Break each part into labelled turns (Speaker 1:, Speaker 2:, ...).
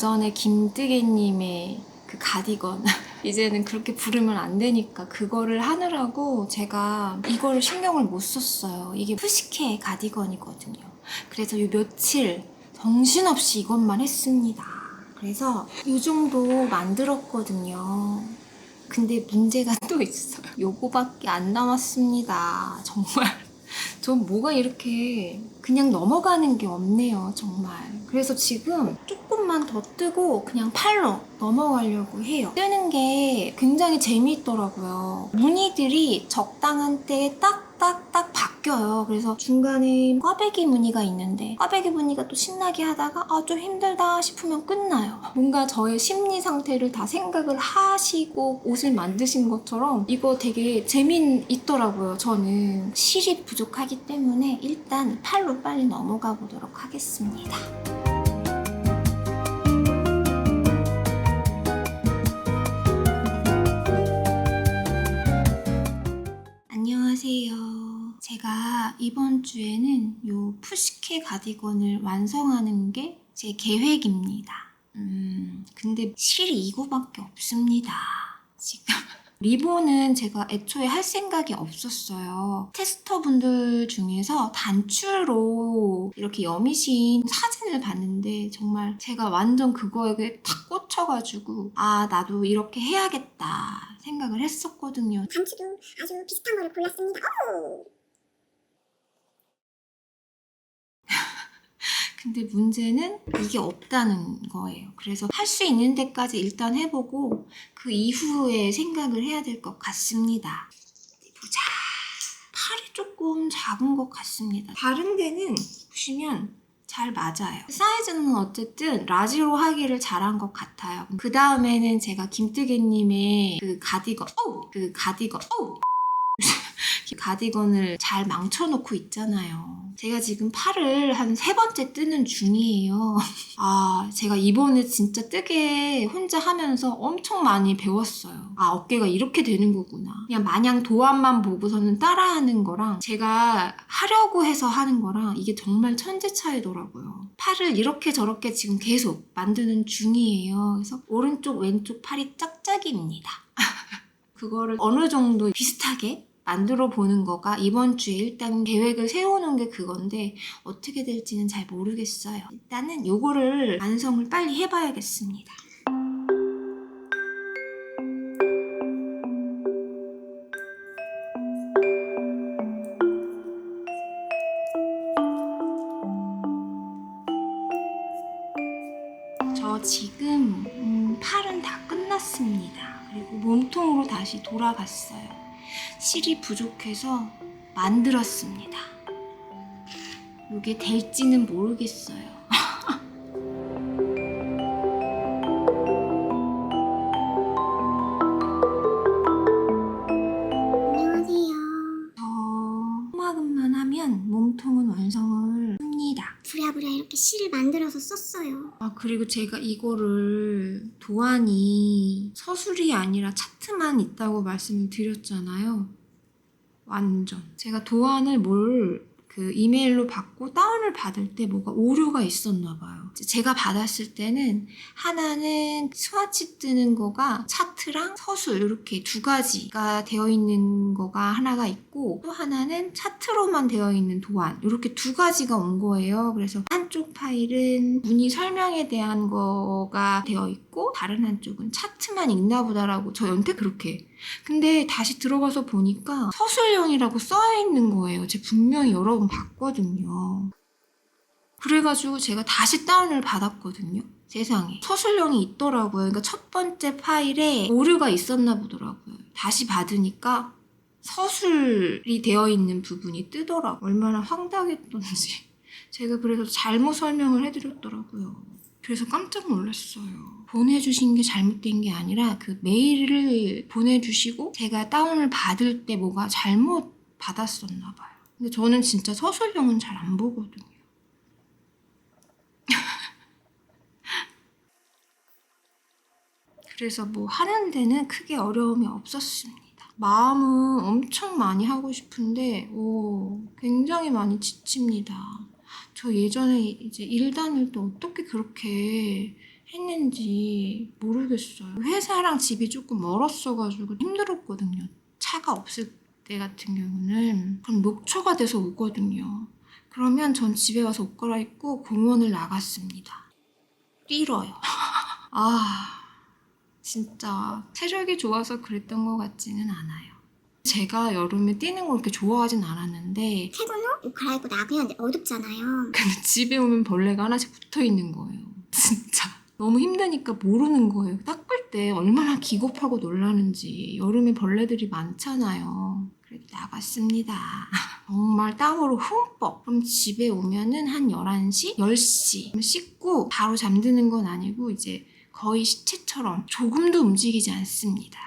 Speaker 1: 여전에 김뜨개님의 그 가디건 이제는 그렇게 부르면 안 되니까 그거를 하느라고 제가 이거를 신경을 못 썼어요. 이게 푸시케 가디건이거든요. 그래서 요 며칠 정신없이 이것만 했습니다. 그래서 이 정도 만들었거든요. 근데 문제가 또 있어요. 요거밖에 안 남았습니다. 정말 전 뭐가 이렇게 그냥 넘어가는 게 없네요, 정말. 그래서 지금 조금만 더 뜨고 그냥 팔로 넘어가려고 해요. 뜨는 게 굉장히 재미있더라고요. 무늬들이 적당한 때에 딱딱딱 바뀌어요. 그래서 중간에 꽈배기 무늬가 있는데 꽈배기 무늬가 또 신나게 하다가 좀 힘들다 싶으면 끝나요. 뭔가 저의 심리 상태를 다 생각을 하시고 옷을 만드신 것처럼 이거 되게 재미있더라고요. 저는 실이 부족하기 때문에 일단 팔로 빨리 넘어가 보도록 하겠습니다. 안녕하세요. 제가 이번 주에는 요 푸시케 가디건을 완성하는 게 제 계획입니다. 근데 실이 이거밖에 없습니다. 지금 리본은 제가 애초에 할 생각이 없었어요. 테스터분들 중에서 단추로 이렇게 여미신 사진을 봤는데 정말 제가 완전 그거에 탁 꽂혀가지고 나도 이렇게 해야겠다 생각을 했었거든요.
Speaker 2: 단추도 아주 비슷한 거를 골랐습니다.
Speaker 1: 근데 문제는 이게 없다는 거예요. 그래서 할 수 있는 데까지 일단 해보고 그 이후에 생각을 해야 될 것 같습니다. 보자. 팔이 조금 작은 것 같습니다. 다른 데는 보시면 잘 맞아요. 사이즈는 어쨌든 라지로 하기를 잘한 것 같아요. 그 다음에는 제가 김뜨개님의 그 가디건을 잘 망쳐놓고 있잖아요. 제가 지금 팔을 한 3번째 뜨는 중이에요. 제가 이번에 진짜 뜨개 혼자 하면서 엄청 많이 배웠어요. 어깨가 이렇게 되는 거구나. 그냥 마냥 도안만 보고서는 따라하는 거랑 제가 하려고 해서 하는 거랑 이게 정말 천지 차이더라고요. 팔을 이렇게 저렇게 지금 계속 만드는 중이에요. 그래서 오른쪽 왼쪽 팔이 짝짝이입니다. 그거를 어느 정도 비슷하게 만들어 보는 거가 이번 주에 일단 계획을 세우는 게 그건데 어떻게 될지는 잘 모르겠어요. 일단은 요거를 완성을 빨리 해봐야겠습니다. 저 지금 팔은 다 끝났습니다. 그리고 몸통으로 다시 돌아갔어요. 실이 부족해서 만들었습니다. 이게 될지는 모르겠어요.
Speaker 2: 안녕하세요.
Speaker 1: 토막음만 하면 몸통은 완성을 합니다.
Speaker 2: 부랴부랴 이렇게 실을 만들어서 썼어요.
Speaker 1: 그리고 제가 이거를 도안이 서술이 아니라 차트만 있다고 말씀을 드렸잖아요. 완전. 제가 도안을 이메일로 받고 다운을 받을 때 뭐가 오류가 있었나 봐요. 제가 받았을 때는 하나는 스와치 뜨는 거가 차트랑 서술 이렇게 두 가지가 되어 있는 거가 하나가 있고 또 하나는 차트로만 되어 있는 도안 이렇게 두 가지가 온 거예요. 그래서 한쪽 파일은 무늬 설명에 대한 거가 되어 있고 다른 한쪽은 차트만 읽나 보다라고 저한테 그렇게. 근데 다시 들어가서 보니까 서술형이라고 써있는 거예요. 제가 분명히 여러 번 봤거든요. 그래가지고 제가 다시 다운을 받았거든요. 세상에. 서술형이 있더라고요. 그러니까 첫 번째 파일에 오류가 있었나 보더라고요. 다시 받으니까 서술이 되어 있는 부분이 뜨더라고요. 얼마나 황당했던지. 제가 그래서 잘못 설명을 해드렸더라고요. 그래서 깜짝 놀랐어요. 보내주신 게 잘못된 게 아니라 그 메일을 보내주시고 제가 다운을 받을 때 뭐가 잘못 받았었나 봐요. 근데 저는 진짜 서술형은 잘 안 보거든요. 그래서 뭐 하는 데는 크게 어려움이 없었습니다. 마음은 엄청 많이 하고 싶은데 굉장히 많이 지칩니다. 저 예전에 이제 일 다닐 때 어떻게 그렇게 했는지 모르겠어요. 회사랑 집이 조금 멀었어가지고 힘들었거든요. 차가 없을 때 같은 경우는. 그럼 녹초가 돼서 오거든요. 그러면 전 집에 와서 옷 갈아입고 공원을 나갔습니다. 뛰러요. 진짜 체력이 좋아서 그랬던 것 같지는 않아요. 제가 여름에 뛰는 걸 그렇게 좋아하진 않았는데
Speaker 2: 퇴근 후 옷 갈아입고 나가면 어둡잖아요.
Speaker 1: 근데 집에 오면 벌레가 하나씩 붙어있는 거예요. 진짜. 너무 힘드니까 모르는 거예요. 닦을 때 얼마나 기겁하고 놀라는지. 여름에 벌레들이 많잖아요. 그래도 나갔습니다. 정말 땀으로 흠뻑. 그럼 집에 오면은 한 11시? 10시. 그럼 씻고 바로 잠드는 건 아니고 이제 거의 시체처럼 조금도 움직이지 않습니다.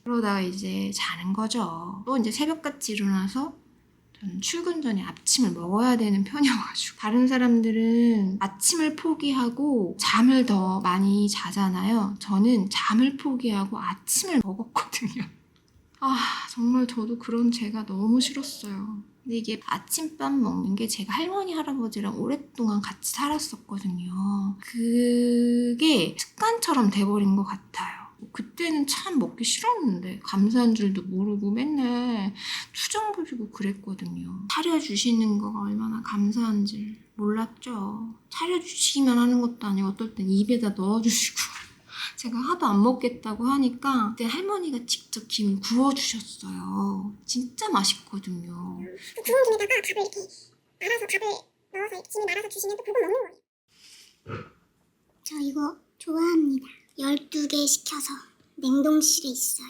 Speaker 1: 그러다가 이제 자는 거죠. 또 이제 새벽같이 일어나서 저는 출근 전에 아침을 먹어야 되는 편이어가지고 다른 사람들은 아침을 포기하고 잠을 더 많이 자잖아요. 저는 잠을 포기하고 아침을 먹었거든요. 정말 저도 그런 제가 너무 싫었어요. 근데 이게 아침밥 먹는 게 제가 할머니, 할아버지랑 오랫동안 같이 살았었거든요. 그게 습관처럼 돼버린 것 같아요. 그때는 참 먹기 싫었는데 감사한 줄도 모르고 맨날 투정 부리고 그랬거든요. 차려주시는 거가 얼마나 감사한 줄 몰랐죠. 차려주시기만 하는 것도 아니고 어떨 땐 입에다 넣어주시고 제가 하도 안 먹겠다고 하니까 그때 할머니가 직접 김을 구워주셨어요. 진짜 맛있거든요.
Speaker 2: 그 구운 김에다가 밥을 이렇게 말아서 밥을 넣어서 김에 말아서 주시면 또 그거 먹는 거예요. 저 이거 좋아합니다. 12개 시켜서 냉동실에 있어요.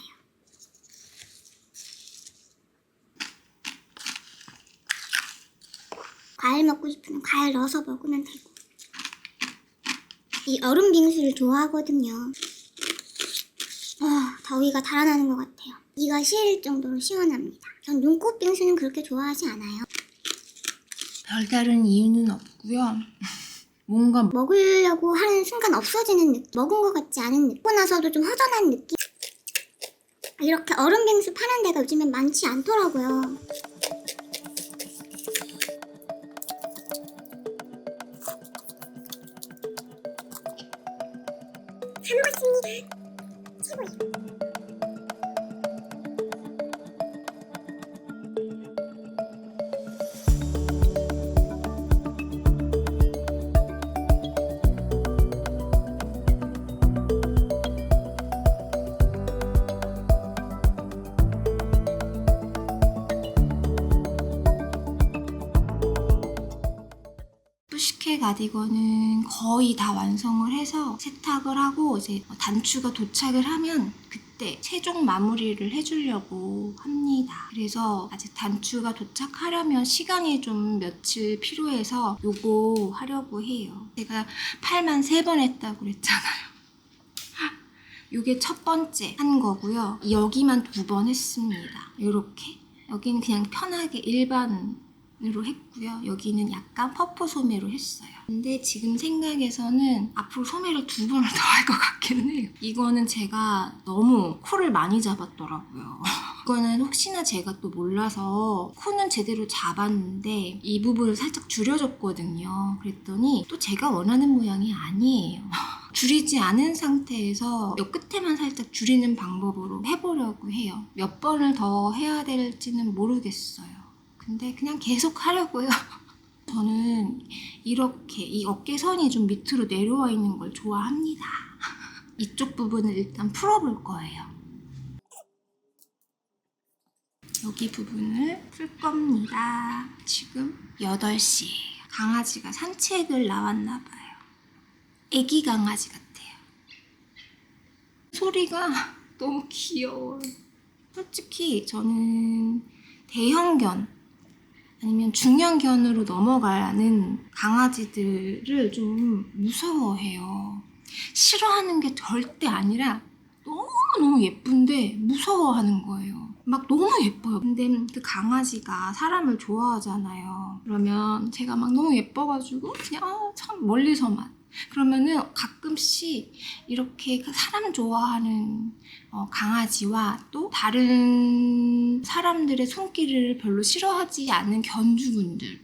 Speaker 2: 과일 먹고 싶으면 과일 넣어서 먹으면 되고. 이 얼음 빙수를 좋아하거든요. 더위가 달아나는 것 같아요. 이가 시릴 정도로 시원합니다. 전 눈꽃 빙수는 그렇게 좋아하지 않아요.
Speaker 1: 별다른 이유는 없고요. 뭔가
Speaker 2: 먹으려고 하는 순간 없어지는 느낌, 먹은 것 같지 않은 느낌, 먹고 나서도 좀 허전한 느낌. 이렇게 얼음 빙수 파는 데가 요즘엔 많지 않더라고요. 다 먹었습니다. 최고예요.
Speaker 1: 푸시케 가디건은 거의 다 완성을 해서 세탁을 하고 이제 단추가 도착을 하면 그때 최종 마무리를 해주려고 합니다. 그래서 아직 단추가 도착하려면 시간이 좀 며칠 필요해서 요거 하려고 해요. 제가 팔만 3번 했다고 그랬잖아요. 요게 첫 번째 한 거고요. 여기만 2번 했습니다. 요렇게. 여기는 그냥 편하게 일반으로 했고요. 여기는 약간 퍼프 소매로 했어요. 근데 지금 생각에서는 앞으로 소매를 2번을 더 할 것 같기는 해요. 이거는 제가 너무 코를 많이 잡았더라고요. 이거는 혹시나 제가 또 몰라서 코는 제대로 잡았는데 이 부분을 살짝 줄여줬거든요. 그랬더니 또 제가 원하는 모양이 아니에요. 줄이지 않은 상태에서 요 끝에만 살짝 줄이는 방법으로 해보려고 해요. 몇 번을 더 해야 될지는 모르겠어요. 근데 그냥 계속 하려고요. 저는 이렇게 이 어깨선이 좀 밑으로 내려와 있는 걸 좋아합니다. 이쪽 부분을 일단 풀어볼 거예요. 여기 부분을 풀 겁니다. 지금 8시. 강아지가 산책을 나왔나 봐요. 애기 강아지 같아요. 소리가 너무 귀여워요. 솔직히 저는 대형견 아니면 중형견으로 넘어가는 강아지들을 좀 무서워해요. 싫어하는 게 절대 아니라 너무너무 예쁜데 무서워하는 거예요. 막 너무 예뻐요. 근데 그 강아지가 사람을 좋아하잖아요. 그러면 제가 막 너무 예뻐가지고 그냥 참 멀리서만. 그러면은 가끔씩 이렇게 사람 좋아하는 강아지와 또 다른 사람들의 손길을 별로 싫어하지 않는 견주분들.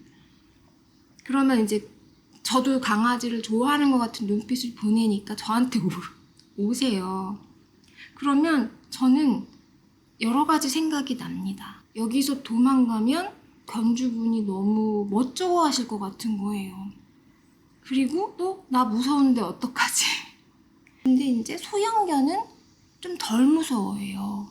Speaker 1: 그러면 이제 저도 강아지를 좋아하는 것 같은 눈빛을 보내니까 저한테 오세요. 그러면 저는 여러 가지 생각이 납니다. 여기서 도망가면 견주분이 너무 멋쩍어하실 것 같은 거예요. 그리고 또 나 무서운데 어떡하지? 근데 이제 소형견은 좀 덜 무서워해요.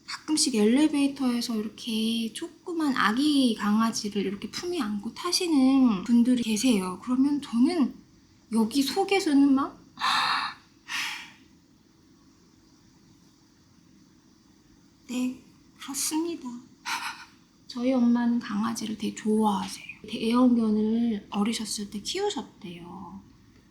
Speaker 1: 가끔씩 엘리베이터에서 이렇게 조그만 아기 강아지를 이렇게 품에 안고 타시는 분들이 계세요. 그러면 저는 여기 속에서는 막 네, 그렇습니다. 저희 엄마는 강아지를 되게 좋아하세요. 애완견을 어리셨을 때 키우셨대요.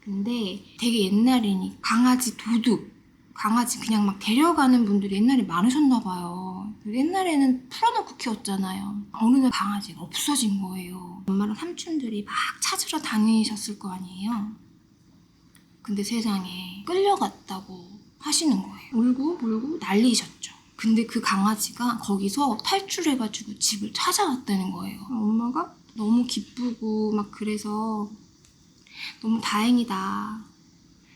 Speaker 1: 근데 되게 옛날이니 강아지 도둑, 강아지 그냥 막 데려가는 분들이 옛날에 많으셨나 봐요. 옛날에는 풀어놓고 키웠잖아요. 어느 날 강아지가 없어진 거예요. 엄마랑 삼촌들이 막 찾으러 다니셨을 거 아니에요. 근데 세상에 끌려갔다고 하시는 거예요. 울고 물고 난리셨죠. 근데 그 강아지가 거기서 탈출해가지고 집을 찾아왔다는 거예요. 엄마가 너무 기쁘고 막 그래서 너무 다행이다.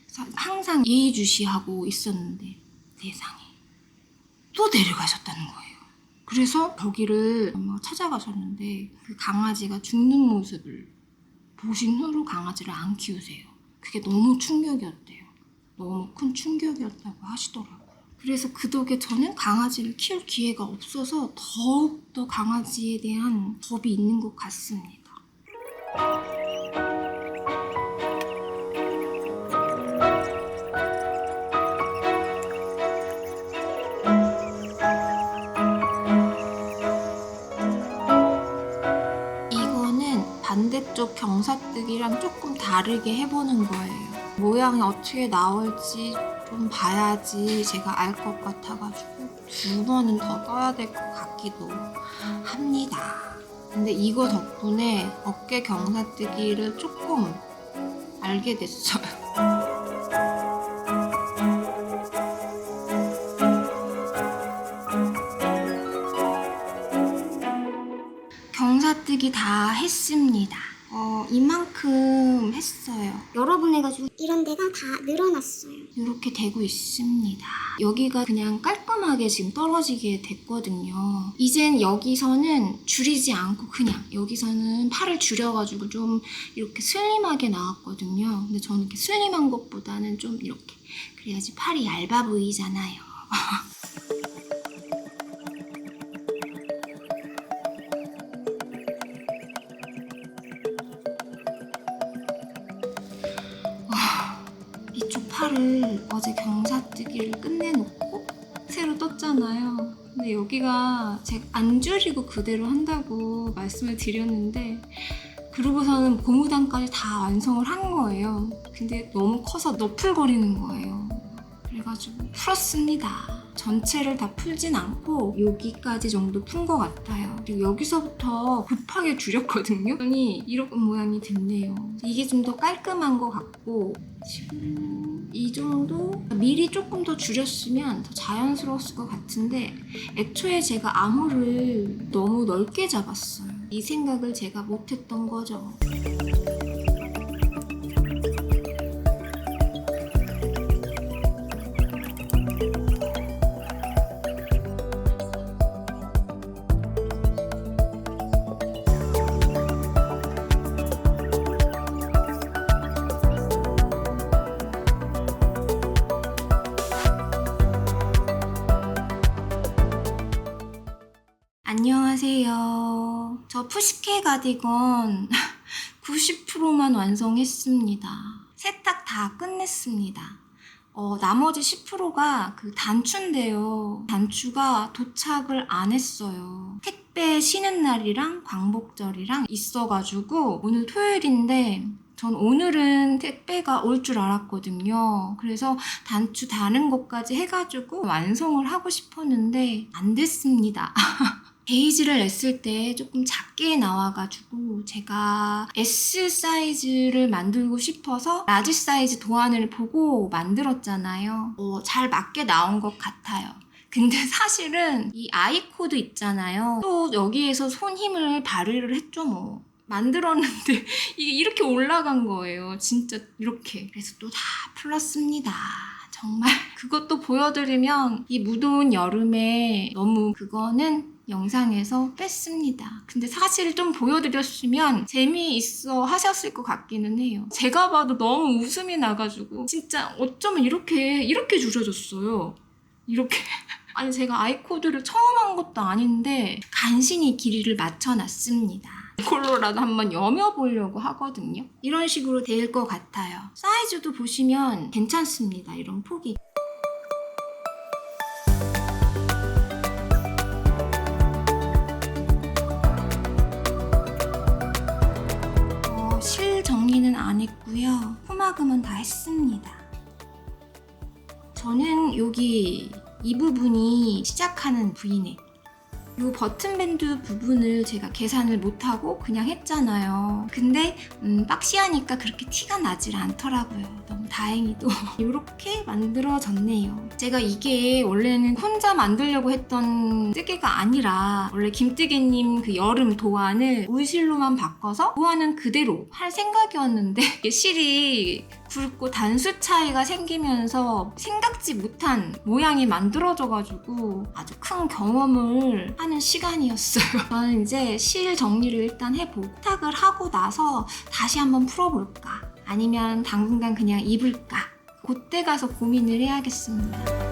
Speaker 1: 그래서 항상 예의주시하고 있었는데 세상에 또 데려가셨다는 거예요. 그래서 거기를 엄마가 찾아가셨는데 그 강아지가 죽는 모습을 보신 후로 강아지를 안 키우세요. 그게 너무 충격이었대요. 너무 큰 충격이었다고 하시더라고요. 그래서 그 덕에 저는 강아지를 키울 기회가 없어서 더욱더 강아지에 대한 겁이 있는 것 같습니다. 이거는 반대쪽 경사뜨기랑 조금 다르게 해보는 거예요. 모양이 어떻게 나올지 좀 봐야지 제가 알 것 같아가지고 2번은 더 떠야 될 것 같기도 합니다. 근데 이거 덕분에 어깨 경사뜨기를 조금 알게 됐어요. 경사뜨기 다 했습니다. 이만큼 했어요.
Speaker 2: 여러 번 해가지고 이런 데가 다 늘어났어요.
Speaker 1: 이렇게 되고 있습니다. 여기가 그냥 깔끔하게 지금 떨어지게 됐거든요. 이젠 여기서는 줄이지 않고 그냥 여기서는 팔을 줄여가지고 좀 이렇게 슬림하게 나왔거든요. 근데 저는 이렇게 슬림한 것보다는 좀 이렇게 그래야지 팔이 얇아 보이잖아요. 이쪽 팔을 어제 경사뜨기를 끝내놓고 새로 떴잖아요. 근데 여기가 제가 안 줄이고 그대로 한다고 말씀을 드렸는데 그러고서는 고무단까지 다 완성을 한 거예요. 근데 너무 커서 너풀거리는 거예요. 그래가지고 풀었습니다. 전체를 다 풀진 않고 여기까지 정도 푼 것 같아요. 그리고 여기서부터 급하게 줄였거든요. 그러니 이런 모양이 됐네요. 이게 좀 더 깔끔한 것 같고 지금 이 정도? 미리 조금 더 줄였으면 더 자연스러웠을 것 같은데 애초에 제가 암호를 너무 넓게 잡았어요. 이 생각을 제가 못했던 거죠. 안녕하세요. 저 푸시케 가디건 90%만 완성했습니다. 세탁 다 끝냈습니다. 나머지 10%가 그 단추인데요. 단추가 도착을 안 했어요. 택배 쉬는 날이랑 광복절이랑 있어가지고 오늘 토요일인데 전 오늘은 택배가 올 줄 알았거든요. 그래서 단추 다는 것까지 해가지고 완성을 하고 싶었는데 안 됐습니다. 베이지를 냈을 때 조금 작게 나와가지고 제가 S 사이즈를 만들고 싶어서 라지 사이즈 도안을 보고 만들었잖아요. 잘 맞게 나온 것 같아요. 근데 사실은 이 아이 코드 있잖아요. 또 여기에서 손 힘을 발휘를 했죠 뭐. 만들었는데 이게 이렇게 올라간 거예요. 진짜 이렇게. 그래서 또 다 풀었습니다. 정말 그것도 보여드리면 이 무더운 여름에 너무 그거는 영상에서 뺐습니다. 근데 사실 좀 보여드렸으면 재미있어 하셨을 것 같기는 해요. 제가 봐도 너무 웃음이 나가지고 진짜 어쩌면 이렇게 줄여졌어요. 이렇게. 아니 제가 아이코드를 처음 한 것도 아닌데 간신히 길이를 맞춰놨습니다. 이걸로라도 한번 여며보려고 하거든요. 이런 식으로 될 것 같아요. 사이즈도 보시면 괜찮습니다. 이런 폭이. 실 정리는 안 했고요. 후마금은 다 했습니다. 저는 여기 이 부분이 시작하는 V넥, 이 버튼밴드 부분을 제가 계산을 못하고 그냥 했잖아요. 근데 박시하니까 그렇게 티가 나질 않더라고요. 너무 다행히도 이렇게 만들어졌네요. 제가 이게 원래는 혼자 만들려고 했던 뜨개가 아니라 원래 김뜨개님 그 여름 도안을 물실로만 바꿔서 도안은 그대로 할 생각이었는데 이게 실이 굵고 단수 차이가 생기면서 생각지 못한 모양이 만들어져가지고 아주 큰 경험을 하는 시간이었어요. 저는 이제 실 정리를 일단 해보고 부탁을 하고 나서 다시 한번 풀어볼까? 아니면 당분간 그냥 입을까? 그때 가서 고민을 해야겠습니다.